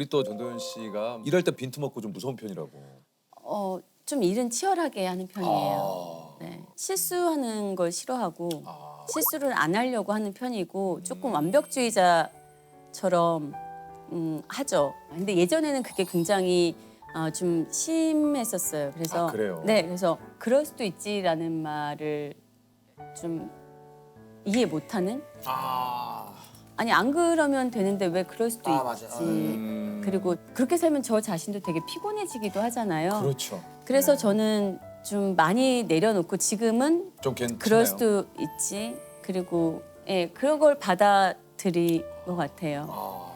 우리 또 전도연 씨가 일할 때 빈틈없고 좀 무서운 편이라고. 좀 일은 치열하게 하는 편이에요. 네. 실수하는 걸 싫어하고 실수를 안 하려고 하는 편이고 조금 완벽주의자처럼 하죠. 근데 예전에는 그게 굉장히 좀 심했었어요. 그래서 그래요? 네, 그래서 그럴 수도 있지라는 말을 좀 이해 못하는. 아니 안 그러면 되는데 왜 그럴 수도 맞아. 있지. 그리고 그렇게 살면 저 자신도 되게 피곤해지기도 하잖아요. 그렇죠. 그래서 저는 좀 많이 내려놓고 지금은 좀 괜찮아요. 그럴 수도 있지. 그리고 그런 걸 받아들인 것 같아요.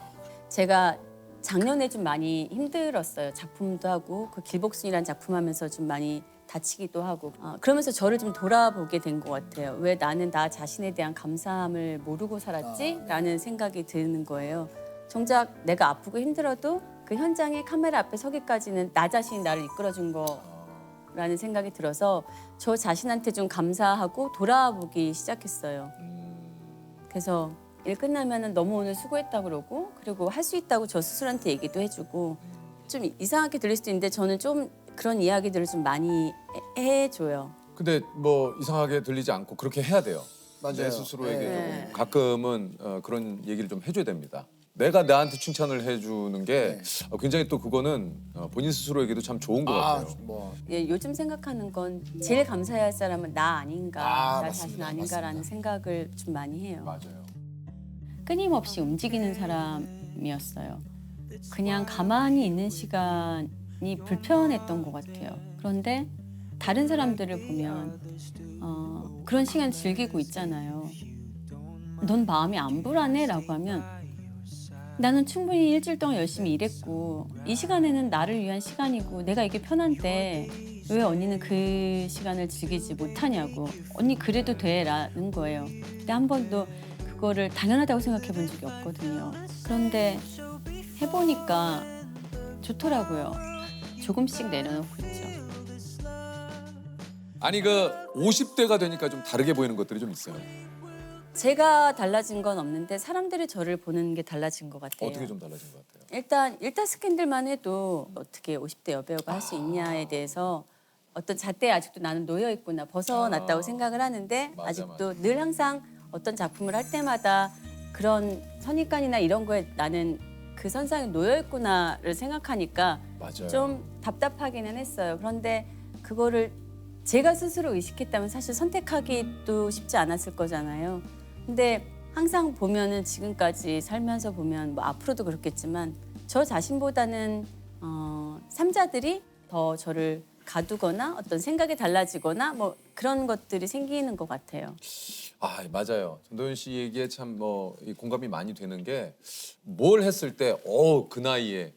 제가 작년에 좀 많이 힘들었어요. 작품도 하고 그 길복순이라는 작품 하면서 좀 많이 다치기도 하고 그러면서 저를 좀 돌아보게 된 것 같아요. 왜 나는 나 자신에 대한 감사함을 모르고 살았지? 라는 생각이 드는 거예요. 정작 내가 아프고 힘들어도 그 현장에 카메라 앞에 서기까지는 나 자신이 나를 이끌어준 거라는 생각이 들어서 저 자신한테 좀 감사하고 돌아보기 시작했어요. 그래서 일 끝나면 너무 오늘 수고했다고 그러고 그리고 할 수 있다고 저 스스로한테 얘기도 해주고 좀 이상하게 들릴 수도 있는데 저는 좀 그런 이야기들을 좀 많이 해줘요. 근데 뭐 이상하게 들리지 않고 그렇게 해야 돼요. 맞아요. 내 스스로에게 네. 조금 가끔은 그런 얘기를 좀 해줘야 됩니다. 내가 나한테 칭찬을 해주는 게 굉장히 또 그거는 본인 스스로에게도 참 좋은 것 같아요. 요즘 생각하는 건 제일 감사해야 할 사람은 나 아닌가, 나 자신 맞습니다. 아닌가라는 생각을 좀 많이 해요. 맞아요. 끊임없이 움직이는 사람이었어요. 그냥 가만히 있는 시간이 불편했던 것 같아요. 그런데 다른 사람들을 보면 그런 시간 즐기고 있잖아요. 넌 마음이 안 불안해? 라고 하면 나는 충분히 일주일 동안 열심히 일했고 이 시간에는 나를 위한 시간이고 내가 이게 편한데 왜 언니는 그 시간을 즐기지 못하냐고. 언니 그래도 돼 라는 거예요. 근데 한 번도 그거를 당연하다고 생각해 본 적이 없거든요. 그런데 해보니까 좋더라고요. 조금씩 내려놓고 있죠. 아니 그 50대가 되니까 좀 다르게 보이는 것들이 좀 있어요. 제가 달라진 건 없는데 사람들이 저를 보는 게 달라진 것 같아요. 어떻게 좀 달라진 것 같아요? 일단 스캔들만 해도 어떻게 50대 여배우가 할 수 있냐에 대해서 어떤 잣대에 아직도 나는 놓여 있구나, 벗어났다고 생각을 하는데 맞아, 아직도 맞아. 늘 항상 어떤 작품을 할 때마다 그런 선입관이나 이런 거에 나는 그 선상에 놓여 있구나를 생각하니까 맞아요. 좀 답답하기는 했어요. 그런데 그거를 제가 스스로 의식했다면 사실 선택하기도 쉽지 않았을 거잖아요. 근데 항상 보면은 지금까지 살면서 보면 뭐 앞으로도 그렇겠지만 저 자신보다는 삼자들이 더 저를 가두거나 어떤 생각이 달라지거나 뭐 그런 것들이 생기는 것 같아요. 맞아요. 전도연 씨 얘기에 참 뭐 공감이 많이 되는 게 뭘 했을 때 그 나이에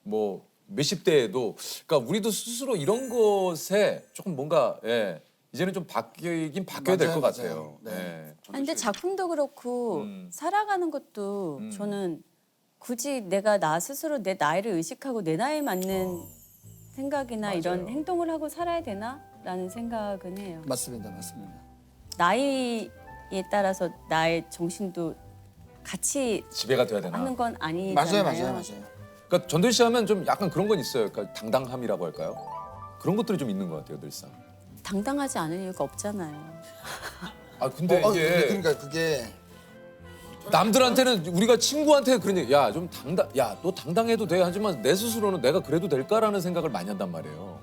뭐 몇십 대에도 그러니까 우리도 스스로 이런 것에 조금 뭔가 이제는 좀 바뀌긴 바뀌어야 될 것 맞아요, 같아요. 맞아요. 네. 근데 작품도 그렇고 살아가는 것도 저는 굳이 내가 나 스스로 내 나이를 의식하고 내 나이에 맞는 생각이나 맞아요. 이런 행동을 하고 살아야 되나라는 생각은 해요. 맞습니다. 나이에 따라서 나의 정신도 같이 지배가 돼야 되나? 하는 건 아니잖아요. 맞아요. 그러니까 전도연 씨 하면 좀 약간 그런 건 있어요. 그러니까 당당함이라고 할까요? 그런 것들이 좀 있는 것 같아요, 늘상. 당당하지 않을 이유가 없잖아요. 근데 이게 그러니까 그게 남들한테는 우리가 친구한테 그런 얘기, 너 당당해도 돼. 하지만 내 스스로는 내가 그래도 될까라는 생각을 많이 한단 말이에요.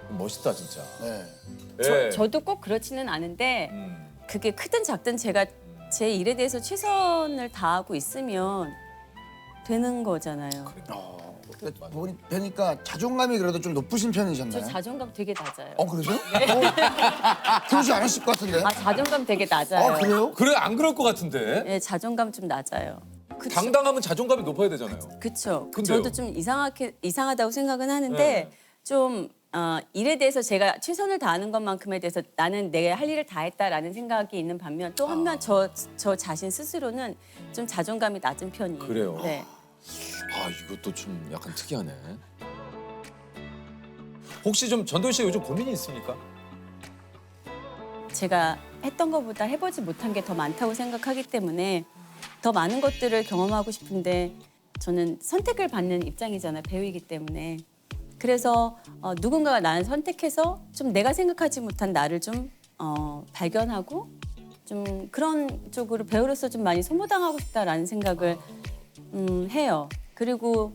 멋있다 진짜. 네. 저도 꼭 그렇지는 않은데 음. 그게 크든 작든 제가 제 일에 대해서 최선을 다하고 있으면 되는 거잖아요. 보니까 자존감이 그래도 좀 높으신 저 편이셨나요? 자존감 되게 낮아요. 그러세요? 그러지 않으실 것 같은데. 자존감 되게 낮아요. 그래요? 그래 안 그럴 것 같은데. 네, 자존감 좀 낮아요. 당당하면 자존감이 높아야 되잖아요. 그렇죠. 근데요? 저도 좀 이상하다고 생각은 하는데 좀 일에 대해서 제가 최선을 다하는 것만큼에 대해서 나는 내 할 일을 다 했다라는 생각이 있는 반면 또 한면 저 자신 스스로는 좀 자존감이 낮은 편이에요. 그래요? 네. 이것도 좀 약간 특이하네. 혹시 좀 전도연 씨 요즘 고민이 있습니까? 제가 했던 것보다 해보지 못한 게 더 많다고 생각하기 때문에 더 많은 것들을 경험하고 싶은데 저는 선택을 받는 입장이잖아요. 배우이기 때문에. 그래서 누군가가 나를 선택해서 좀 내가 생각하지 못한 나를 좀 발견하고 좀 그런 쪽으로 배우로서 좀 많이 소모당하고 싶다라는 생각을 해요. 그리고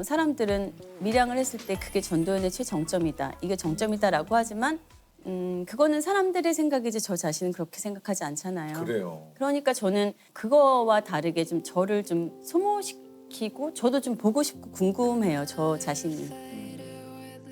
사람들은 밀양을 했을 때 그게 전도연의 최정점이다. 이게 정점이다라고 하지만 그거는 사람들의 생각이지 저 자신은 그렇게 생각하지 않잖아요. 그래요. 그러니까 저는 그거와 다르게 좀 저를 좀 소모시키고 저도 좀 보고 싶고 궁금해요. 저 자신이.